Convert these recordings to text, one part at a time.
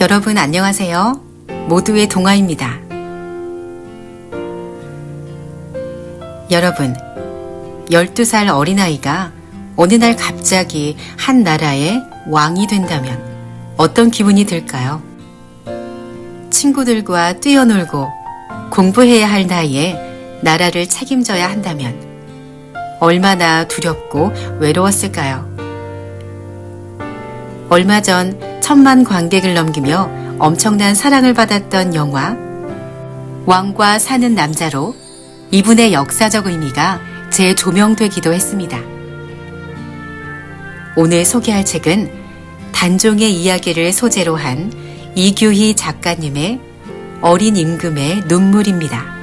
여러분 안녕하세요. 모두의 동화입니다. 여러분, 12살 어린아이가 어느 날 갑자기 한 나라의 왕이 된다면 어떤 기분이 들까요? 친구들과 뛰어놀고 공부해야 할 나이에 나라를 책임져야 한다면 얼마나 두렵고 외로웠을까요? 얼마 전 1000만 관객을 넘기며 엄청난 사랑을 받았던 영화 왕과 사는 남자로 이분의 역사적 의미가 재조명되기도 했습니다. 오늘 소개할 책은 단종의 이야기를 소재로 한 이규희 작가님의 어린 임금의 눈물입니다.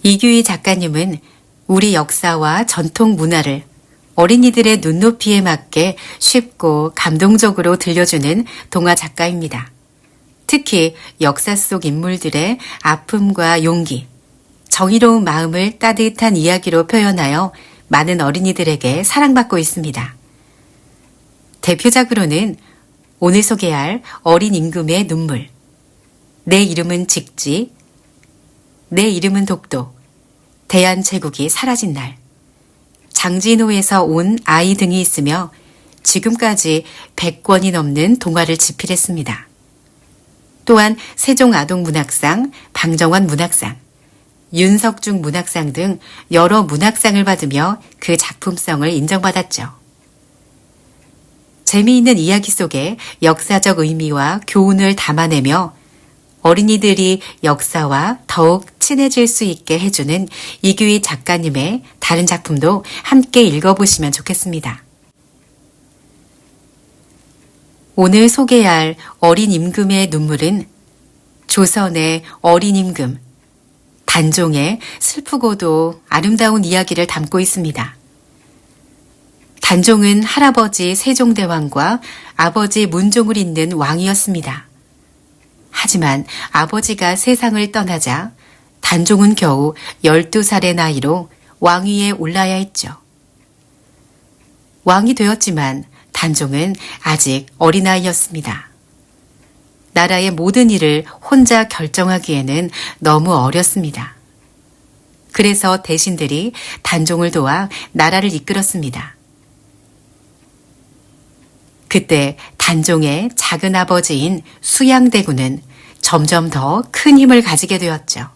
이규희 작가님은 우리 역사와 전통 문화를 어린이들의 눈높이에 맞게 쉽고 감동적으로 들려주는 동화 작가입니다. 특히 역사 속 인물들의 아픔과 용기, 정의로운 마음을 따뜻한 이야기로 표현하여 많은 어린이들에게 사랑받고 있습니다. 대표작으로는 오늘 소개할 어린 임금의 눈물, 내 이름은 직지, 내 이름은 독도, 대한제국이 사라진 날, 장진호에서 온 아이 등이 있으며 지금까지 100권이 넘는 동화를 집필했습니다. 또한 세종아동문학상, 방정환 문학상, 윤석중 문학상 등 여러 문학상을 받으며 그 작품성을 인정받았죠. 재미있는 이야기 속에 역사적 의미와 교훈을 담아내며 어린이들이 역사와 더욱 친해질 수 있게 해주는 이규희 작가님의 다른 작품도 함께 읽어보시면 좋겠습니다. 오늘 소개할 어린 임금의 눈물은 조선의 어린 임금, 단종의 슬프고도 아름다운 이야기를 담고 있습니다. 단종은 할아버지 세종대왕과 아버지 문종을 잇는 왕이었습니다. 하지만 아버지가 세상을 떠나자 단종은 겨우 12살의 나이로 왕위에 올라야 했죠. 왕이 되었지만 단종은 아직 어린아이였습니다. 나라의 모든 일을 혼자 결정하기에는 너무 어렸습니다. 그래서 대신들이 단종을 도와 나라를 이끌었습니다. 그때 단종의 작은 아버지인 수양대군은 점점 더 큰 힘을 가지게 되었죠.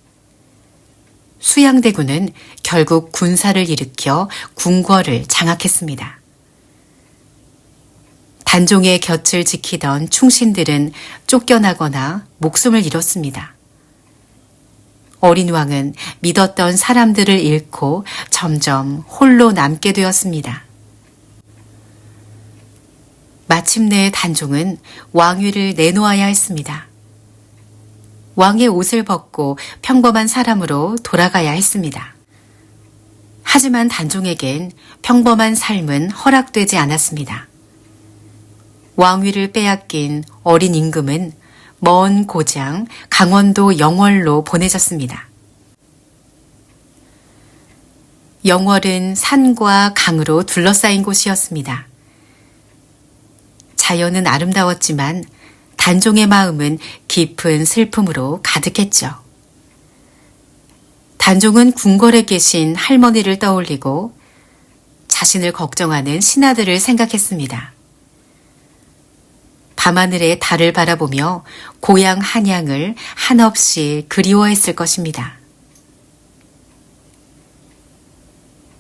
수양대군은 결국 군사를 일으켜 궁궐을 장악했습니다. 단종의 곁을 지키던 충신들은 쫓겨나거나 목숨을 잃었습니다. 어린 왕은 믿었던 사람들을 잃고 점점 홀로 남게 되었습니다. 마침내 단종은 왕위를 내놓아야 했습니다. 왕의 옷을 벗고 평범한 사람으로 돌아가야 했습니다. 하지만 단종에겐 평범한 삶은 허락되지 않았습니다. 왕위를 빼앗긴 어린 임금은 먼 고장 강원도 영월로 보내졌습니다. 영월은 산과 강으로 둘러싸인 곳이었습니다. 자연은 아름다웠지만 단종의 마음은 깊은 슬픔으로 가득했죠. 단종은 궁궐에 계신 할머니를 떠올리고 자신을 걱정하는 신하들을 생각했습니다. 밤하늘의 달을 바라보며 고향 한양을 한없이 그리워했을 것입니다.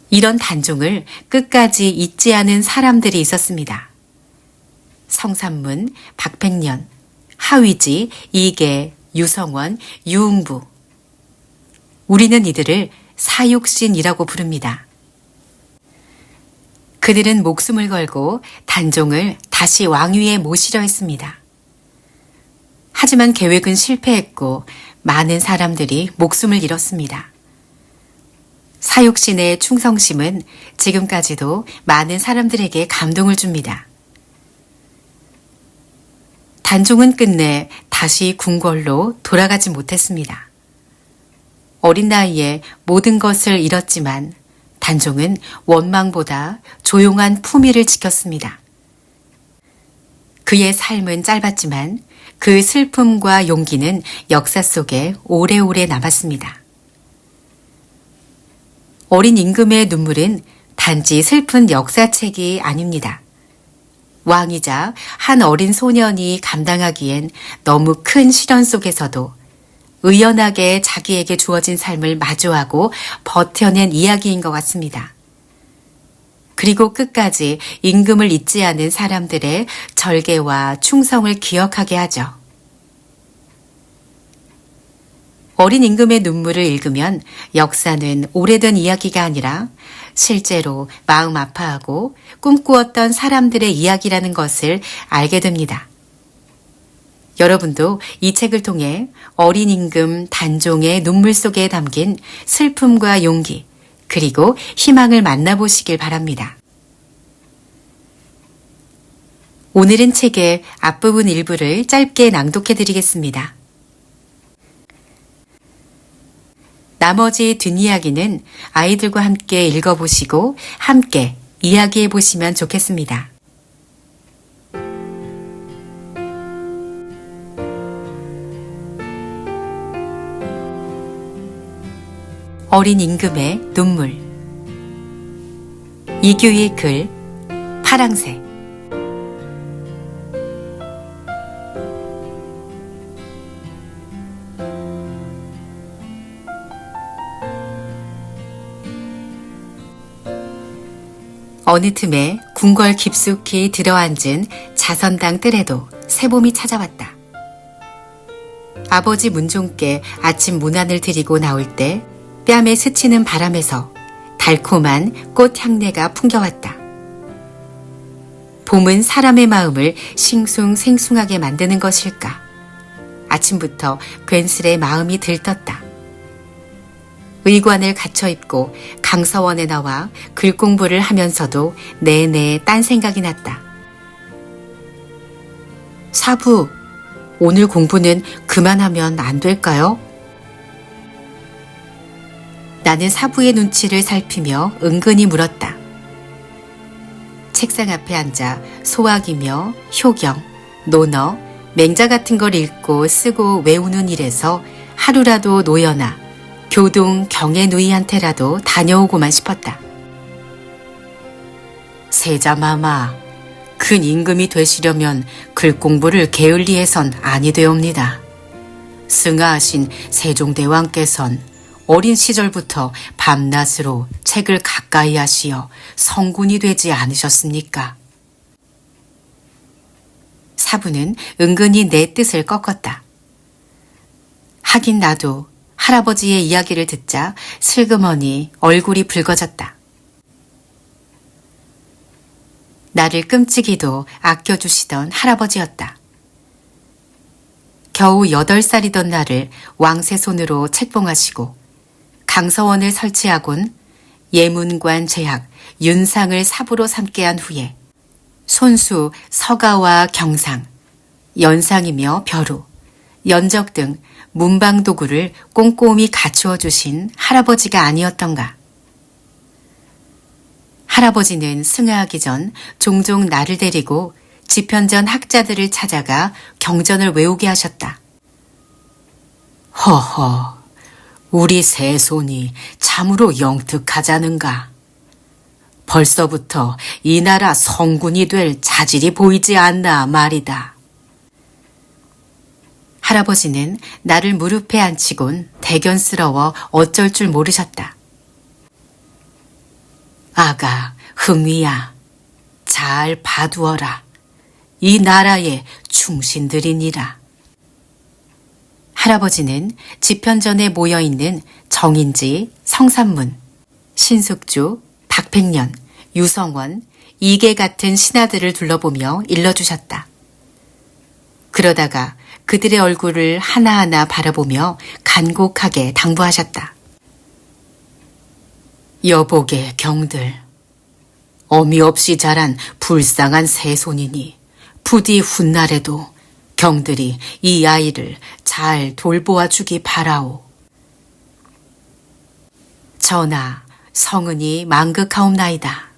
이런 단종을 끝까지 잊지 않은 사람들이 있었습니다. 성삼문, 박백년, 하위지, 이계, 유성원, 유흥부. 우리는 이들을 사육신이라고 부릅니다. 그들은 목숨을 걸고 단종을 다시 왕위에 모시려 했습니다. 하지만 계획은 실패했고 많은 사람들이 목숨을 잃었습니다. 사육신의 충성심은 지금까지도 많은 사람들에게 감동을 줍니다. 단종은 끝내 다시 궁궐로 돌아가지 못했습니다. 어린 나이에 모든 것을 잃었지만 단종은 원망보다 조용한 품위를 지켰습니다. 그의 삶은 짧았지만 그 슬픔과 용기는 역사 속에 오래오래 남았습니다. 어린 임금의 눈물은 단지 슬픈 역사책이 아닙니다. 왕이자 한 어린 소년이 감당하기엔 너무 큰 시련 속에서도 의연하게 자기에게 주어진 삶을 마주하고 버텨낸 이야기인 것 같습니다. 그리고 끝까지 임금을 잊지 않은 사람들의 절개와 충성을 기억하게 하죠. 어린 임금의 눈물을 읽으면 역사는 오래된 이야기가 아니라 실제로 마음 아파하고 꿈꾸었던 사람들의 이야기라는 것을 알게 됩니다. 여러분도 이 책을 통해 어린 임금 단종의 눈물 속에 담긴 슬픔과 용기, 그리고 희망을 만나보시길 바랍니다. 오늘은 책의 앞부분 일부를 짧게 낭독해드리겠습니다. 나머지 뒷이야기는 아이들과 함께 읽어보시고 함께 이야기해보시면 좋겠습니다. 어린 임금의 눈물. 이규희 글, 파랑새. 어느 틈에 궁궐 깊숙이 들어앉은 자선당 뜰에도 새봄이 찾아왔다. 아버지 문종께 아침 문안을 드리고 나올 때 뺨에 스치는 바람에서 달콤한 꽃 향내가 풍겨왔다. 봄은 사람의 마음을 싱숭생숭하게 만드는 것일까? 아침부터 괜스레 마음이 들떴다. 의관을 갖춰 입고 강서원에 나와 글 공부를 하면서도 내내 딴 생각이 났다. 사부, 오늘 공부는 그만하면 안 될까요? 나는 사부의 눈치를 살피며 은근히 물었다. 책상 앞에 앉아 소학이며 효경, 논어, 맹자 같은 걸 읽고 쓰고 외우는 일에서 하루라도 놓여나 교동 경애누이한테라도 다녀오고만 싶었다. 세자마마, 큰 임금이 되시려면 글 공부를 게을리해선 아니 되옵니다. 승하하신 세종대왕께선 어린 시절부터 밤낮으로 책을 가까이 하시어 성군이 되지 않으셨습니까? 사부는 은근히 내 뜻을 꺾었다. 하긴 나도 할아버지의 이야기를 듣자 슬그머니 얼굴이 붉어졌다. 나를 끔찍이도 아껴주시던 할아버지였다. 겨우 8살이던 나를 왕새 손으로 책봉하시고 강서원을 설치하곤 예문관 제학 윤상을 사부로 삼게 한 후에 손수 서가와 경상, 연상이며 벼루, 연적 등 문방도구를 꼼꼼히 갖추어 주신 할아버지가 아니었던가. 할아버지는 승하하기 전 종종 나를 데리고 지편전 학자들을 찾아가 경전을 외우게 하셨다. 허허, 우리 새손이 참으로 영특하자는가. 벌써부터 이 나라 성군이 될 자질이 보이지 않나 말이다. 할아버지는 나를 무릎에 앉히곤 대견스러워 어쩔 줄 모르셨다. 아가, 흥위야, 잘 봐두어라. 이 나라의 충신들이니라. 할아버지는 지편전에 모여있는 정인지, 성산문, 신숙주, 박백년, 유성원, 이계 같은 신하들을 둘러보며 일러주셨다. 그러다가 그들의 얼굴을 하나하나 바라보며 간곡하게 당부하셨다. 여복의 경들, 어미 없이 자란 불쌍한 새손이니 부디 훗날에도 경들이 이 아이를 잘 돌보아 주기 바라오. 전하, 성은이 망극하옵나이다.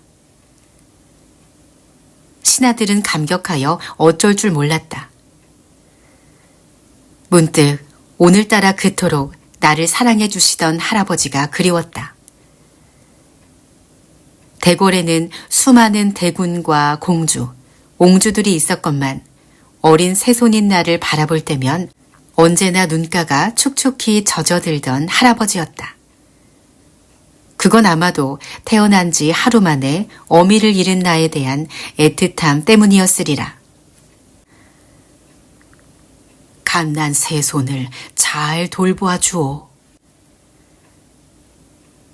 신하들은 감격하여 어쩔 줄 몰랐다. 문득 오늘따라 그토록 나를 사랑해 주시던 할아버지가 그리웠다. 대궐에는 수많은 대군과 공주, 옹주들이 있었건만 어린 새손인 나를 바라볼 때면 언제나 눈가가 촉촉히 젖어들던 할아버지였다. 그건 아마도 태어난 지 하루 만에 어미를 잃은 나에 대한 애틋함 때문이었으리라. 갓난 새손을 잘 돌보아 주오.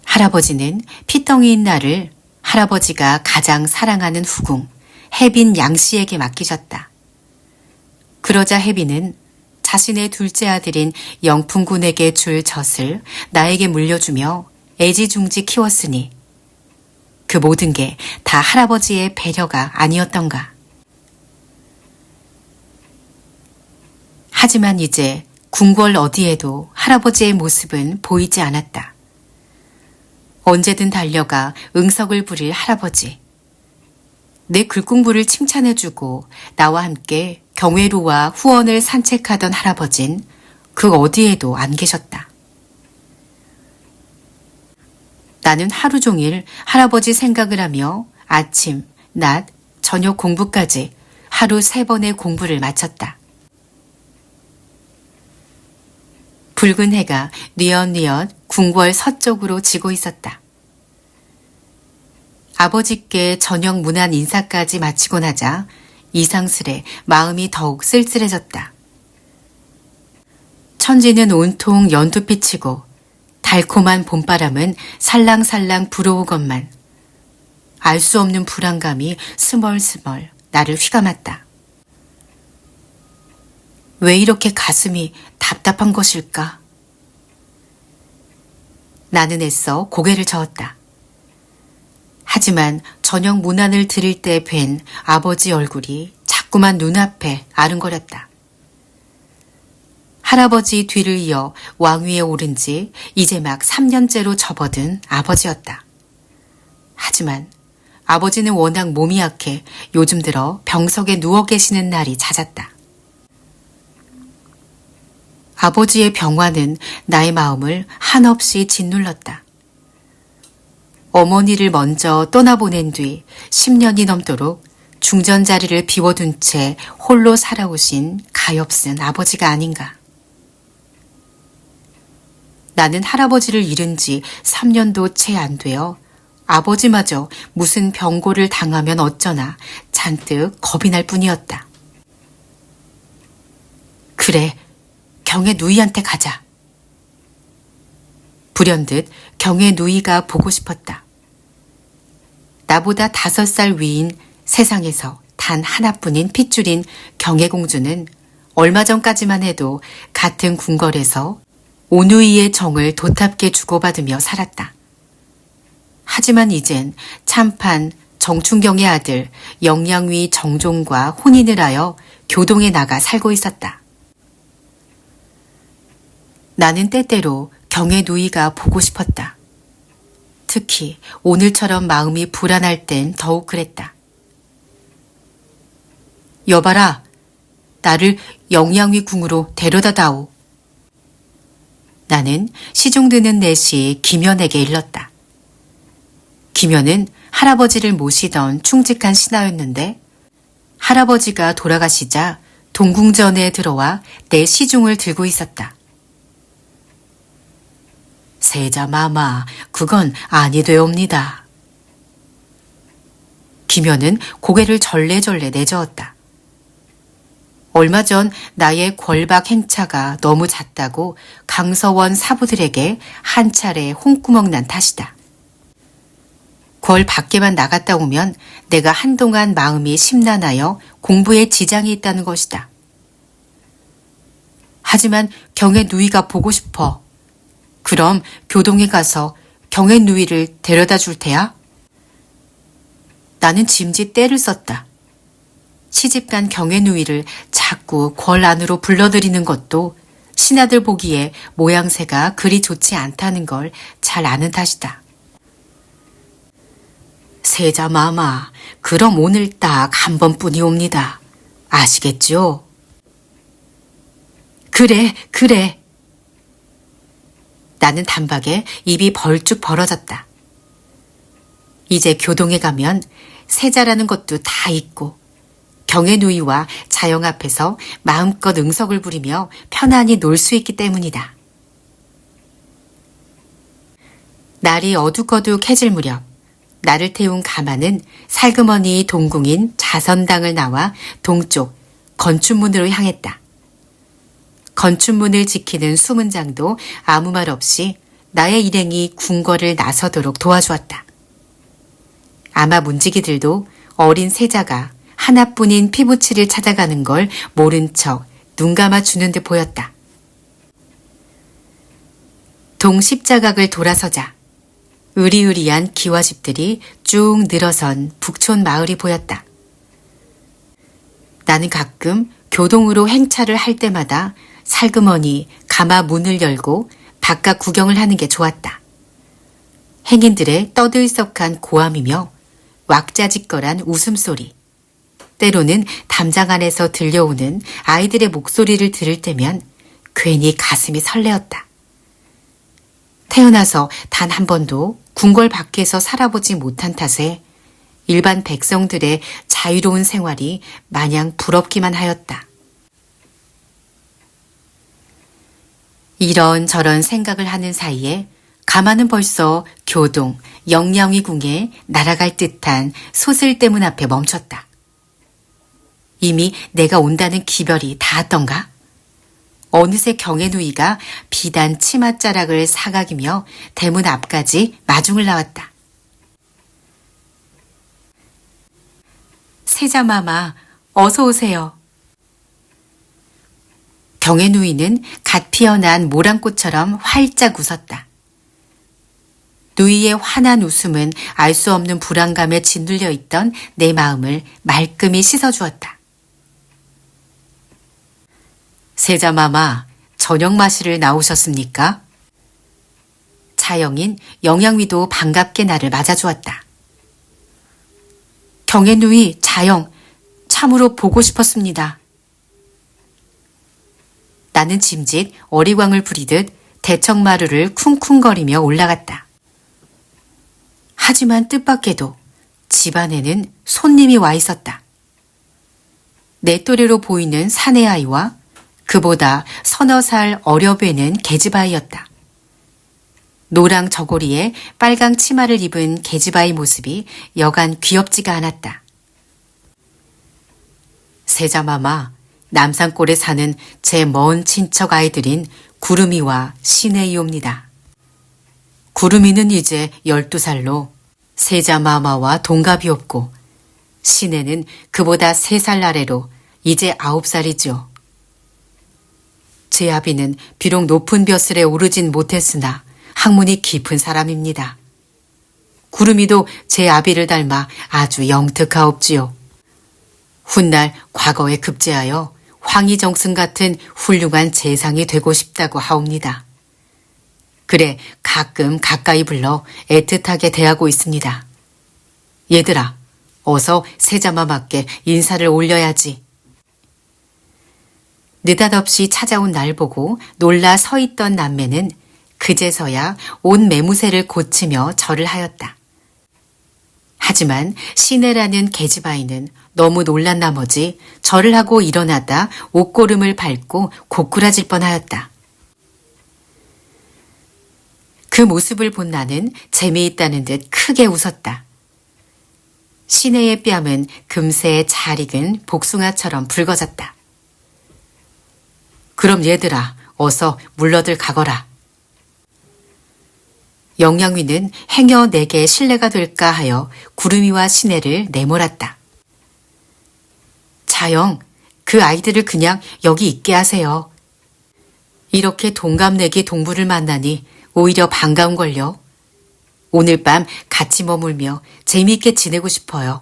할아버지는 피덩이인 나를 할아버지가 가장 사랑하는 후궁 혜빈 양씨에게 맡기셨다. 그러자 혜빈은 자신의 둘째 아들인 영풍군에게 줄 젖을 나에게 물려주며 애지중지 키웠으니 그 모든 게 다 할아버지의 배려가 아니었던가. 하지만 이제 궁궐 어디에도 할아버지의 모습은 보이지 않았다. 언제든 달려가 응석을 부릴 할아버지. 내 글공부를 칭찬해주고 나와 함께 경회로와 후원을 산책하던 할아버진 그 어디에도 안 계셨다. 나는 하루 종일 할아버지 생각을 하며 아침, 낮, 저녁 공부까지 하루 3번의 공부를 마쳤다. 붉은 해가 뉘엿뉘엿 궁궐 서쪽으로 지고 있었다. 아버지께 저녁 문안 인사까지 마치고 나자 이상스레 마음이 더욱 쓸쓸해졌다. 천지는 온통 연두빛이고 달콤한 봄바람은 살랑살랑 불어오건만 알 수 없는 불안감이 스멀스멀 나를 휘감았다. 왜 이렇게 가슴이 답답한 것일까? 나는 애써 고개를 저었다. 하지만 저녁 문안을 들을 때 뵌 아버지 얼굴이 자꾸만 눈앞에 아른거렸다. 할아버지 뒤를 이어 왕위에 오른 지 이제 막 3년째로 접어든 아버지였다. 하지만 아버지는 워낙 몸이 약해 요즘 들어 병석에 누워 계시는 날이 잦았다. 아버지의 병화는 나의 마음을 한없이 짓눌렀다. 어머니를 먼저 떠나보낸 뒤 10년이 넘도록 중전자리를 비워둔 채 홀로 살아오신 가엾은 아버지가 아닌가. 나는 할아버지를 잃은 지 3년도 채 안 되어 아버지마저 무슨 병고를 당하면 어쩌나 잔뜩 겁이 날 뿐이었다. 그래, 경의 누이한테 가자. 불현듯 경의 누이가 보고 싶었다. 나보다 5살 위인 세상에서 단 하나뿐인 핏줄인 경혜공주는 얼마 전까지만 해도 같은 궁궐에서 오누이의 정을 도탑게 주고받으며 살았다. 하지만 이젠 참판 정춘경의 아들 영양위 정종과 혼인을 하여 교동에 나가 살고 있었다. 나는 때때로 경의 누이가 보고 싶었다. 특히 오늘처럼 마음이 불안할 땐 더욱 그랬다. 여봐라, 나를 영양위 궁으로 데려다 다오. 나는 시중 드는 내시 김연에게 일렀다. 김연은 할아버지를 모시던 충직한 신하였는데 할아버지가 돌아가시자 동궁전에 들어와 내 시중을 들고 있었다. 세자마마, 그건 아니 되옵니다. 김연은 고개를 절레절레 내저었다. 얼마 전 나의 권박 행차가 너무 잦다고 강서원 사부들에게 한 차례 홍구멍 난 탓이다. 궐 밖에만 나갔다 오면 내가 한동안 마음이 심란하여 공부에 지장이 있다는 것이다. 하지만 경의 누이가 보고 싶어. 그럼 교동에 가서 경의 누이를 데려다 줄 테야? 나는 짐짓 떼를 썼다. 시집간 경의 누이를 자꾸 궐 안으로 불러들이는 것도 신하들 보기에 모양새가 그리 좋지 않다는 걸 잘 아는 탓이다. 세자마마, 그럼 오늘 딱 한 번뿐이옵니다. 아시겠죠? 그래, 그래. 나는 단박에 입이 벌쭉 벌어졌다. 이제 교동에 가면 세자라는 것도 다 잊고 경애누이와 자영 앞에서 마음껏 응석을 부리며 편안히 놀 수 있기 때문이다. 날이 어둑어둑해질 무렵 나를 태운 가마는 살그머니 동궁인 자선당을 나와 동쪽 건춘문으로 향했다. 건춘문을 지키는 수문장도 아무 말 없이 나의 일행이 궁궐을 나서도록 도와주었다. 아마 문지기들도 어린 세자가 하나뿐인 피부치를 찾아가는 걸 모른 척 눈 감아주는 듯 보였다. 동십자각을 돌아서자 으리으리한 기와집들이 쭉 늘어선 북촌 마을이 보였다. 나는 가끔 교동으로 행차를 할 때마다 살그머니 가마 문을 열고 바깥 구경을 하는 게 좋았다. 행인들의 떠들썩한 고함이며 왁자지껄한 웃음소리, 때로는 담장 안에서 들려오는 아이들의 목소리를 들을 때면 괜히 가슴이 설레었다. 태어나서 단 한 번도 궁궐 밖에서 살아보지 못한 탓에 일반 백성들의 자유로운 생활이 마냥 부럽기만 하였다. 이런저런 생각을 하는 사이에 가마는 벌써 교동 영양위궁에 날아갈 듯한 소슬대문 앞에 멈췄다. 이미 내가 온다는 기별이 닿았던가? 어느새 경애누이가 비단 치맛자락을 사각이며 대문 앞까지 마중을 나왔다. 세자마마, 어서 오세요. 경애누이는 갓 피어난 모란꽃처럼 활짝 웃었다. 누이의 환한 웃음은 알 수 없는 불안감에 짓눌려 있던 내 마음을 말끔히 씻어주었다. 세자마마, 저녁 마시러 나오셨습니까? 자영인 영양위도 반갑게 나를 맞아주었다. 경애누이, 자영, 참으로 보고 싶었습니다. 나는 짐짓 어리광을 부리듯 대청마루를 쿵쿵거리며 올라갔다. 하지만 뜻밖에도 집안에는 손님이 와 있었다. 내 또래로 보이는 사내아이와 그보다 서너 살 어려 보이는 계집아이였다. 노랑 저고리에 빨강 치마를 입은 계집아이 모습이 여간 귀엽지가 않았다. 세자마마, 남산골에 사는 제 먼 친척 아이들인 구름이와 신혜이옵니다. 구름이는 이제 12살로 세자마마와 동갑이었고 신혜는 그보다 3살 아래로 이제 9살이죠. 제 아비는 비록 높은 벼슬에 오르진 못했으나 학문이 깊은 사람입니다. 구름이도 제 아비를 닮아 아주 영특하옵지요. 훗날 과거에 급제하여 황희정승 같은 훌륭한 재상이 되고 싶다고 하옵니다. 그래 가끔 가까이 불러 애틋하게 대하고 있습니다. 얘들아, 어서 세자마마께 인사를 올려야지. 느닷없이 찾아온 날 보고 놀라 서 있던 남매는 그제서야 온 매무새를 고치며 절을 하였다. 하지만 신혜라는 계집아이는 너무 놀란 나머지 절을 하고 일어나다 옷고름을 밟고 고꾸라질 뻔하였다. 그 모습을 본 나는 재미있다는 듯 크게 웃었다. 신혜의 뺨은 금세 잘 익은 복숭아처럼 붉어졌다. 그럼 얘들아, 어서 물러들 가거라. 영양위는 행여 내게 신뢰가 될까 하여 구름이와 신혜를 내몰았다. 자영, 그 아이들을 그냥 여기 있게 하세요. 이렇게 동갑내기 동부를 만나니 오히려 반가운걸요. 오늘 밤 같이 머물며 재미있게 지내고 싶어요.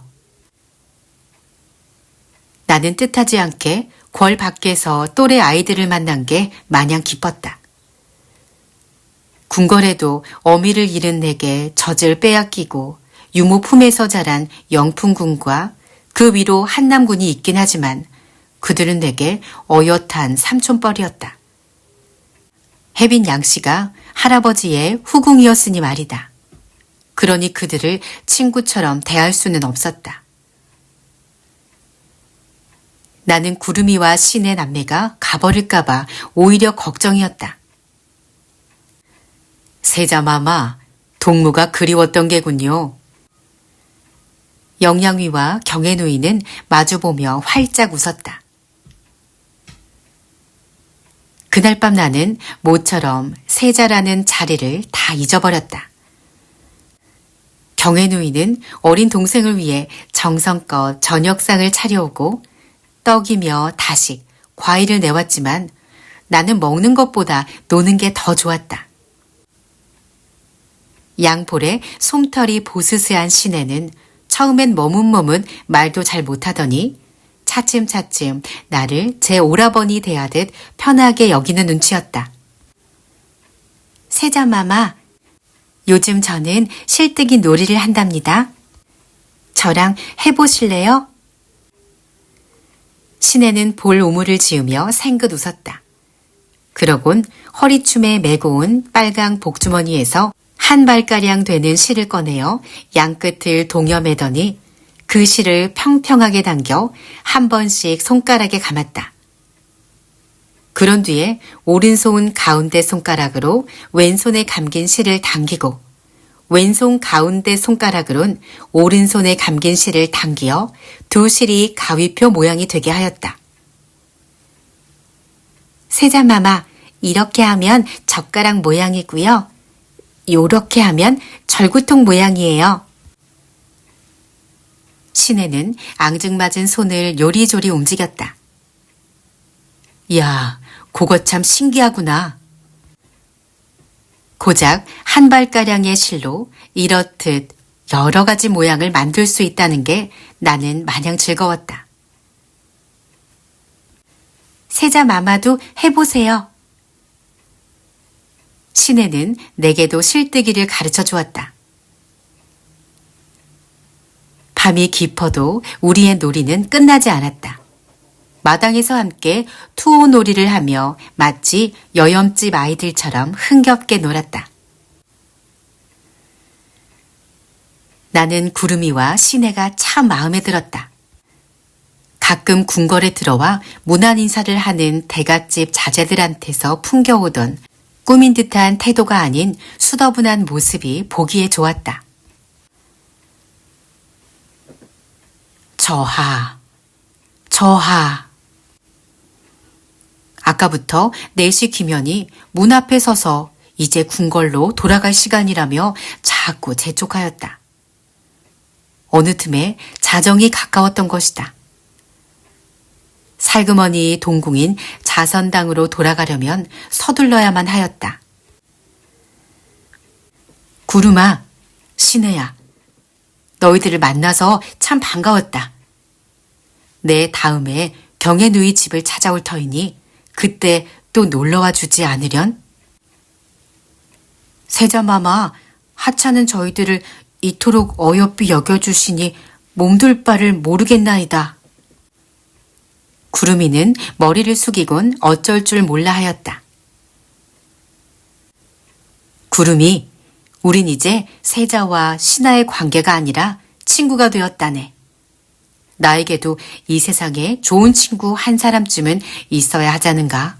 나는 뜻하지 않게 궐 밖에서 또래 아이들을 만난 게 마냥 기뻤다. 궁궐에도 어미를 잃은 내게 젖을 빼앗기고 유모 품에서 자란 영풍군과 그 위로 한남군이 있긴 하지만 그들은 내게 어엿한 삼촌뻘이었다. 혜빈 양씨가 할아버지의 후궁이었으니 말이다. 그러니 그들을 친구처럼 대할 수는 없었다. 나는 구름이와 신의 남매가 가버릴까봐 오히려 걱정이었다. 세자마마, 동무가 그리웠던 게군요. 영양위와 경애누이는 마주보며 활짝 웃었다. 그날 밤 나는 모처럼 세자라는 자리를 다 잊어버렸다. 경애누이는 어린 동생을 위해 정성껏 저녁상을 차려오고 떡이며 다식, 과일을 내왔지만 나는 먹는 것보다 노는 게 더 좋았다. 양볼에 솜털이 보스스한 시내는 처음엔 머문머문 말도 잘 못하더니 차츰차츰 나를 제 오라버니 대하듯 편하게 여기는 눈치였다. 세자마마, 요즘 저는 실뜨기 놀이를 한답니다. 저랑 해보실래요? 시내는 볼 오물을 지으며 생긋 웃었다. 그러곤 허리춤에 메고 온 빨강 복주머니에서 한 발가량 되는 실을 꺼내어 양끝을 동여매더니 그 실을 평평하게 당겨 한 번씩 손가락에 감았다. 그런 뒤에 오른손 가운데 손가락으로 왼손에 감긴 실을 당기고 왼손 가운데 손가락으론 오른손에 감긴 실을 당기어 두 실이 가위표 모양이 되게 하였다. 세자마마, 이렇게 하면 젓가락 모양이고요. 요렇게 하면 절구통 모양이에요. 시내는 앙증맞은 손을 요리조리 움직였다. 이야, 그거 참 신기하구나. 고작 한 발가량의 실로 이렇듯 여러 가지 모양을 만들 수 있다는 게 나는 마냥 즐거웠다. 세자마마도 해보세요. 시내는 내게도 실뜨기를 가르쳐 주었다. 밤이 깊어도 우리의 놀이는 끝나지 않았다. 마당에서 함께 투호 놀이를 하며 마치 여염집 아이들처럼 흥겹게 놀았다. 나는 구름이와 시내가 참 마음에 들었다. 가끔 궁궐에 들어와 문안 인사를 하는 대갓집 자제들한테서 풍겨오던 꾸민 듯한 태도가 아닌 수더분한 모습이 보기에 좋았다. 저하. 아까부터 4시 기면이 문 앞에 서서 이제 궁궐로 돌아갈 시간이라며 자꾸 재촉하였다. 어느 틈에 자정이 가까웠던 것이다. 살그머니 동궁인 자선당으로 돌아가려면 서둘러야만 하였다. 구름아, 시내야, 너희들을 만나서 참 반가웠다. 내 다음에 경애누이 집을 찾아올 터이니 그때 또 놀러와 주지 않으련? 세자마마, 하찮은 저희들을 이토록 어여삐 여겨주시니 몸둘 바를 모르겠나이다. 구름이는 머리를 숙이곤 어쩔 줄 몰라 하였다. 구름이, 우린 이제 세자와 신하의 관계가 아니라 친구가 되었다네. 나에게도 이 세상에 좋은 친구 한 사람쯤은 있어야 하자는가?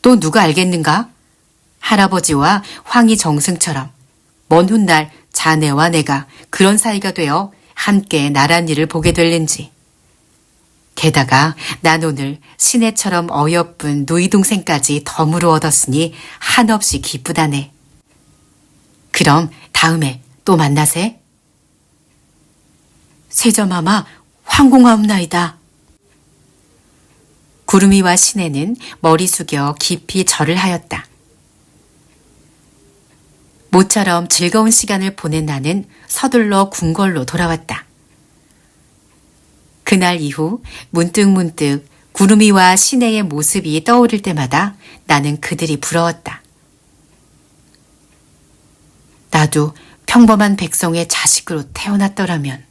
또 누가 알겠는가? 할아버지와 황희 정승처럼 먼 훗날 자네와 내가 그런 사이가 되어 함께 나란 일을 보게 될는지. 게다가 난 오늘 시내처럼 어여쁜 누이 동생까지 덤으로 얻었으니 한없이 기쁘다네. 그럼 다음에 또 만나세. 세자마마, 황공하옵나이다. 구름이와 시내는 머리 숙여 깊이 절을 하였다. 모처럼 즐거운 시간을 보낸 나는 서둘러 궁궐로 돌아왔다. 그날 이후 문득문득 구름이와 시내의 모습이 떠오를 때마다 나는 그들이 부러웠다. 나도 평범한 백성의 자식으로 태어났더라면.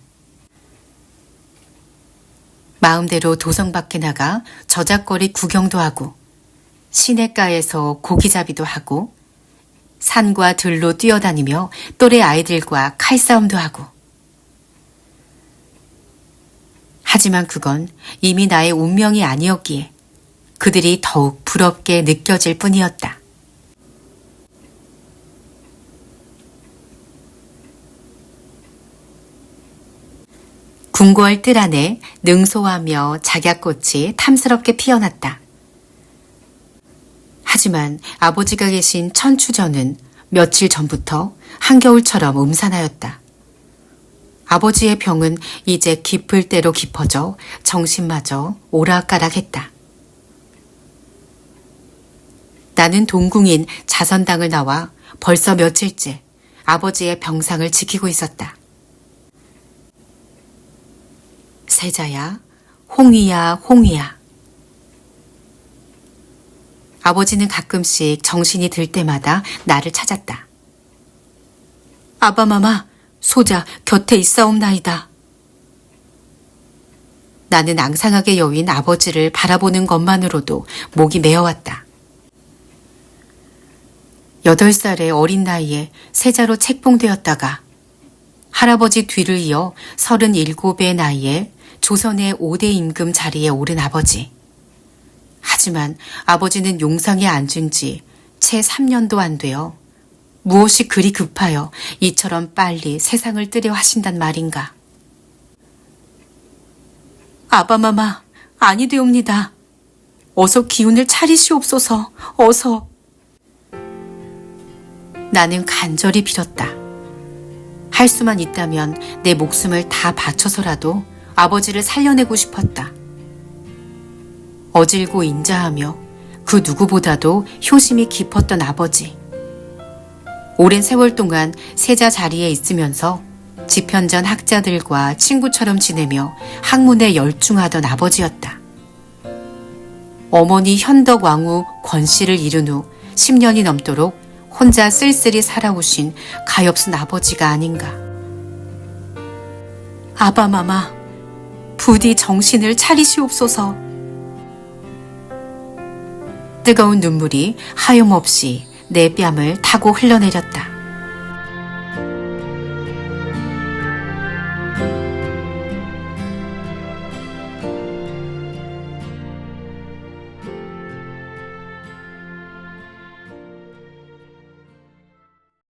마음대로 도성 밖에 나가 저작거리 구경도 하고 시냇가에서 고기잡이도 하고 산과 들로 뛰어다니며 또래 아이들과 칼싸움도 하고. 하지만 그건 이미 나의 운명이 아니었기에 그들이 더욱 부럽게 느껴질 뿐이었다. 궁궐 뜰 안에 능소하며 작약꽃이 탐스럽게 피어났다. 하지만 아버지가 계신 천추전은 며칠 전부터 한겨울처럼 음산하였다. 아버지의 병은 이제 깊을 대로 깊어져 정신마저 오락가락했다. 나는 동궁인 자선당을 나와 벌써 며칠째 아버지의 병상을 지키고 있었다. 세자야, 홍위야, 홍위야. 아버지는 가끔씩 정신이 들 때마다 나를 찾았다. 아바마마, 소자 곁에 있사옵나이다. 나는 앙상하게 여윈 아버지를 바라보는 것만으로도 목이 메어왔다. 8살의 어린 나이에 세자로 책봉되었다가 할아버지 뒤를 이어 37의 나이에 조선의 5대 임금 자리에 오른 아버지. 하지만 아버지는 용상에 앉은 지 채 3년도 안 되어 무엇이 그리 급하여 이처럼 빨리 세상을 뜨려 하신단 말인가. 아바마마, 아니되옵니다. 어서 기운을 차리시옵소서, 어서. 나는 간절히 빌었다. 할 수만 있다면 내 목숨을 다 바쳐서라도 아버지를 살려내고 싶었다. 어질고 인자하며 그 누구보다도 효심이 깊었던 아버지. 오랜 세월 동안 세자 자리에 있으면서 집현전 학자들과 친구처럼 지내며 학문에 열중하던 아버지였다. 어머니 현덕 왕후 권씨를 이룬 후 10년이 넘도록 혼자 쓸쓸히 살아오신 가엾은 아버지가 아닌가. 아바마마, 부디 정신을 차리시옵소서. 뜨거운 눈물이 하염없이 내 뺨을 타고 흘러내렸다.